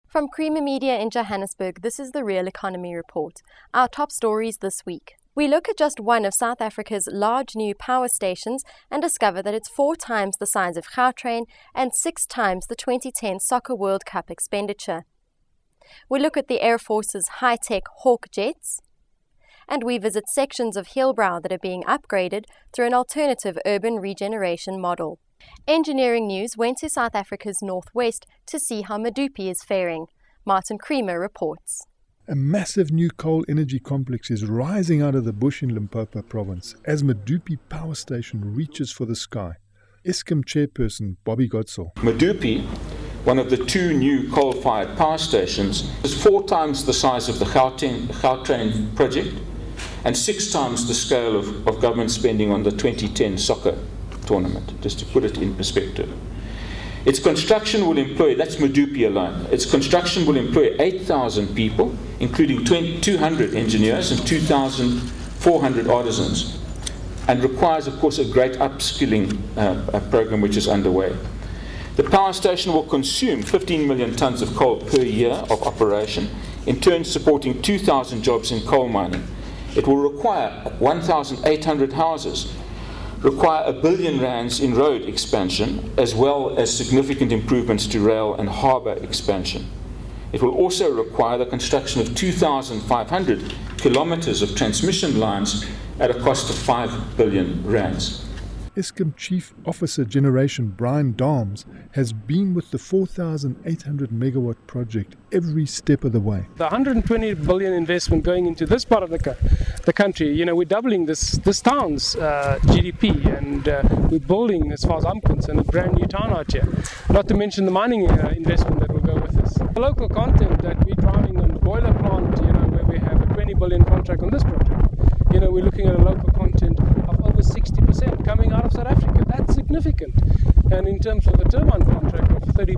From Creamer Media in Johannesburg, this is the Real Economy Report. Our top stories this week. We look at just one of South Africa's large new power stations and discover that it's 4 times the size of Gautrain and 6 times the 2010 Soccer World Cup expenditure. We look at the Air Force's high-tech Hawk jets. And we visit sections of Hillbrow that are being upgraded through an alternative urban regeneration model. Engineering News went to South Africa's northwest to see how Medupi is faring. Martin Creamer reports. A massive new coal energy complex is rising out of the bush in Limpopo province as Medupi power station reaches for the sky. Eskom chairperson Bobby Godsall. Medupi, one of the 2 new coal-fired power stations, is 4 times the size of the Gautrain project and 6 times the scale of government spending on the 2010 soccer tournament, just to put it in perspective. Its construction will employ, that's Medupi alone, its construction will employ 8,000 people, including 200 engineers and 2,400 artisans, and requires, of course, a great upskilling program which is underway. The power station will consume 15 million tonnes of coal per year of operation, in turn supporting 2,000 jobs in coal mining. It will require 1,800 houses, require R1 billion in road expansion, as well as significant improvements to rail and harbour expansion. It will also require the construction of 2,500 kilometres of transmission lines at a cost of R5 billion. Eskom Chief Officer Generation Brian Dahms has been with the 4,800 megawatt project every step of the way. The 120 billion investment going into this part of the country, we're doubling this town's GDP, and we're building, as far as I'm concerned, a brand new town out here. Not to mention the mining investment that will go with this. The local content that we're driving on the boiler plant, where we have a 20 billion contract on this project. We're looking at a local content of over 60% coming out of South Africa. That's significant. And in terms of the turbine contract of 13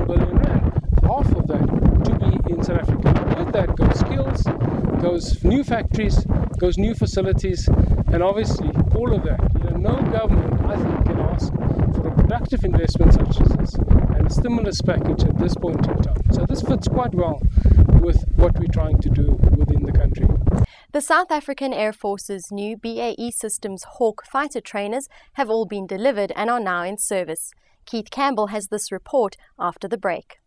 billion rand, half of that to be in South Africa. With that goes skills, goes new factories, goes new facilities, and obviously all of that. No government, I think, can ask for a productive investment such as this and a stimulus package at this point in time. So this fits quite well with what we're trying to do within the country. The South African Air Force's new BAE Systems Hawk fighter trainers have all been delivered and are now in service. Keith Campbell has this report after the break.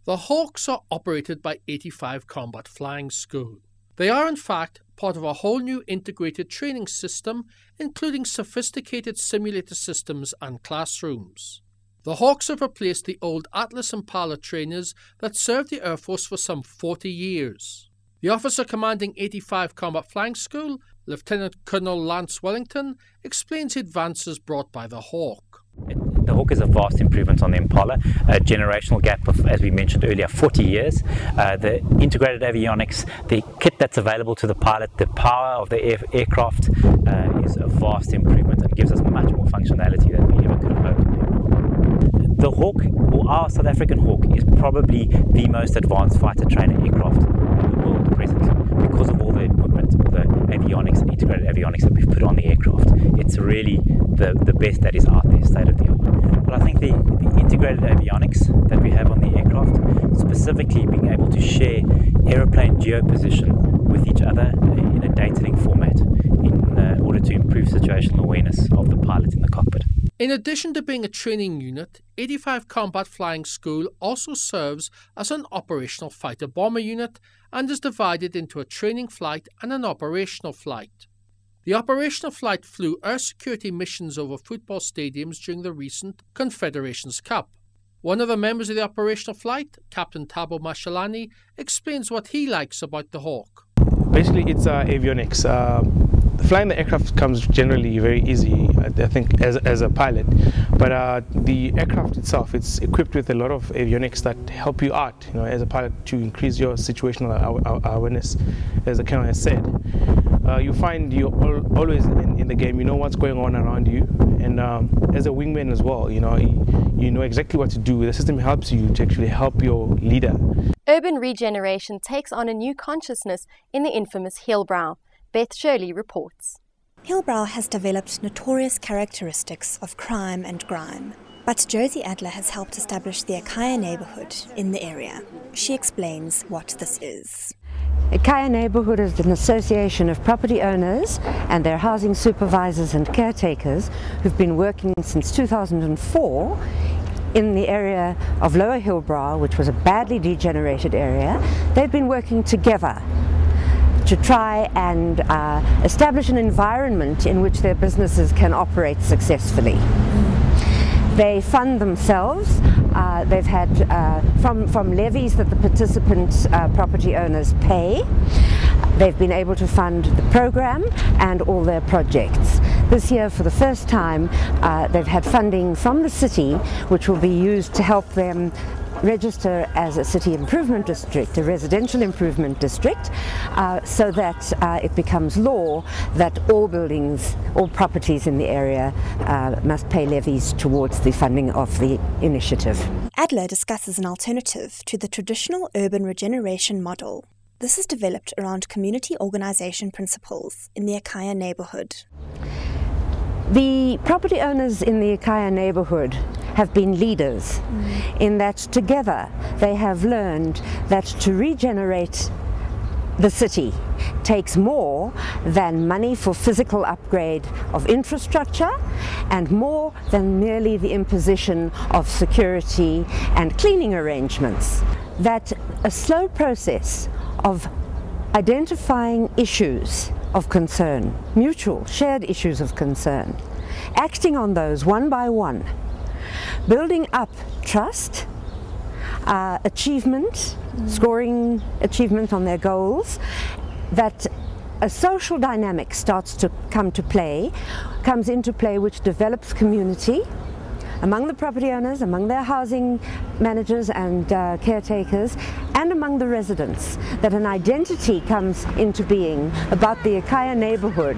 The Hawks are operated by 85 Combat Flying School. They are in fact part of a whole new integrated training system, including sophisticated simulator systems and classrooms. The Hawks have replaced the old Atlas Impala trainers that served the Air Force for some 40 years. The officer commanding 85 Combat Flying School, Lieutenant Colonel Lance Wellington, explains the advances brought by the Hawk. The Hawk is a vast improvement on the Impala, a generational gap of, as we mentioned earlier, 40 years. The integrated avionics, the kit that's available to the pilot, the power of the aircraft is a vast improvement and gives us much more functionality than we ever could have hoped. The Hawk, or our South African Hawk, is probably the most advanced fighter trainer aircraft in the world presently because of all the equipment, all the avionics and integrated avionics that we've put on the aircraft. It's really the best that is out there, state of the art. But I think the integrated avionics that we have on the aircraft, specifically being able to share aeroplane geoposition with each other in a data-link format in order to improve situational awareness of the pilot in the cockpit. In addition to being a training unit, 85 Combat Flying School also serves as an operational fighter bomber unit and is divided into a training flight and an operational flight. The operational flight flew air security missions over football stadiums during the recent Confederations Cup. One of the members of the operational flight, Captain Thabo Mashalani, explains what he likes about the Hawk. Basically, it's avionics. Flying the aircraft comes generally very easy, I think, as a pilot. But the aircraft itself, it's equipped with a lot of avionics that help you out, as a pilot, to increase your situational awareness, as the colonel has said. You find you're always in in the game, you know what's going on around you, and as a wingman as well, you know exactly what to do. The system helps you to actually help your leader. Urban regeneration takes on a new consciousness in the infamous Hillbrow. Beth Shirley reports. Hillbrow has developed notorious characteristics of crime and grime. But Josie Adler has helped establish the Akaya neighborhood in the area. She explains what this is. Akaya neighborhood is an association of property owners and their housing supervisors and caretakers who've been working since 2004 in the area of Lower Hillbrow, which was a badly degenerated area. They've been working together to try and establish an environment in which their businesses can operate successfully. They fund themselves. They've had from levies that the participant property owners pay. They've been able to fund the program and all their projects. This year, for the first time, they've had funding from the city, which will be used to help them register as a city improvement district, a residential improvement district, so that it becomes law that all buildings, all properties in the area must pay levies towards the funding of the initiative. Adler discusses an alternative to the traditional urban regeneration model. This is developed around community organization principles in the Akaya neighborhood. The property owners in the Akaya neighborhood have been leaders in that together they have learned that to regenerate the city takes more than money for physical upgrade of infrastructure and more than merely the imposition of security and cleaning arrangements. That a slow process of identifying issues of concern, mutual, shared issues of concern, acting on those one by one, building up trust, achievement, scoring achievement on their goals, that a social dynamic starts to comes into play, which develops community among the property owners, among their housing managers and caretakers, and among the residents, that an identity comes into being about the Akaya neighborhood,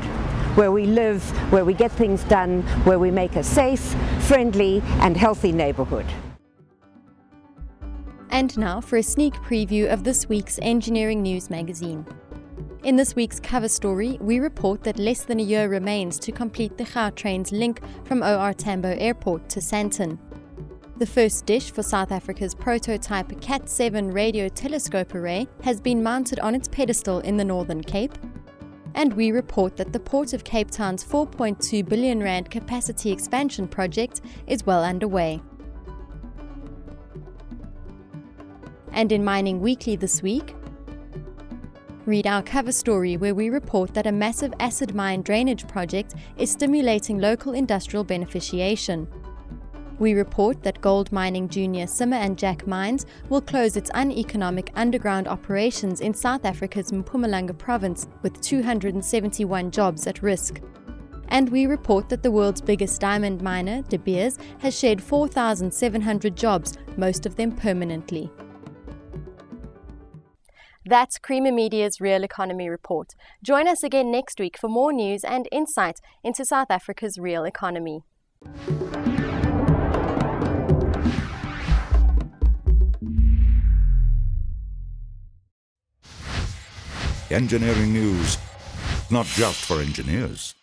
where we live, where we get things done, where we make a safe, friendly and healthy neighborhood. And now for a sneak preview of this week's Engineering News magazine. In this week's cover story, we report that less than a year remains to complete the Gautrain's link from OR Tambo Airport to Sandton. The first dish for South Africa's prototype Cat-7 radio telescope array has been mounted on its pedestal in the Northern Cape. And we report that the Port of Cape Town's R4.2 billion capacity expansion project is well underway. And in Mining Weekly this week, read our cover story where we report that a massive acid mine drainage project is stimulating local industrial beneficiation. We report that gold mining junior Simmer and Jack Mines will close its uneconomic underground operations in South Africa's Mpumalanga province with 271 jobs at risk. And we report that the world's biggest diamond miner, De Beers, has shed 4,700 jobs, most of them permanently. That's Creamer Media's Real Economy Report. Join us again next week for more news and insight into South Africa's real economy. Engineering news, not just for engineers.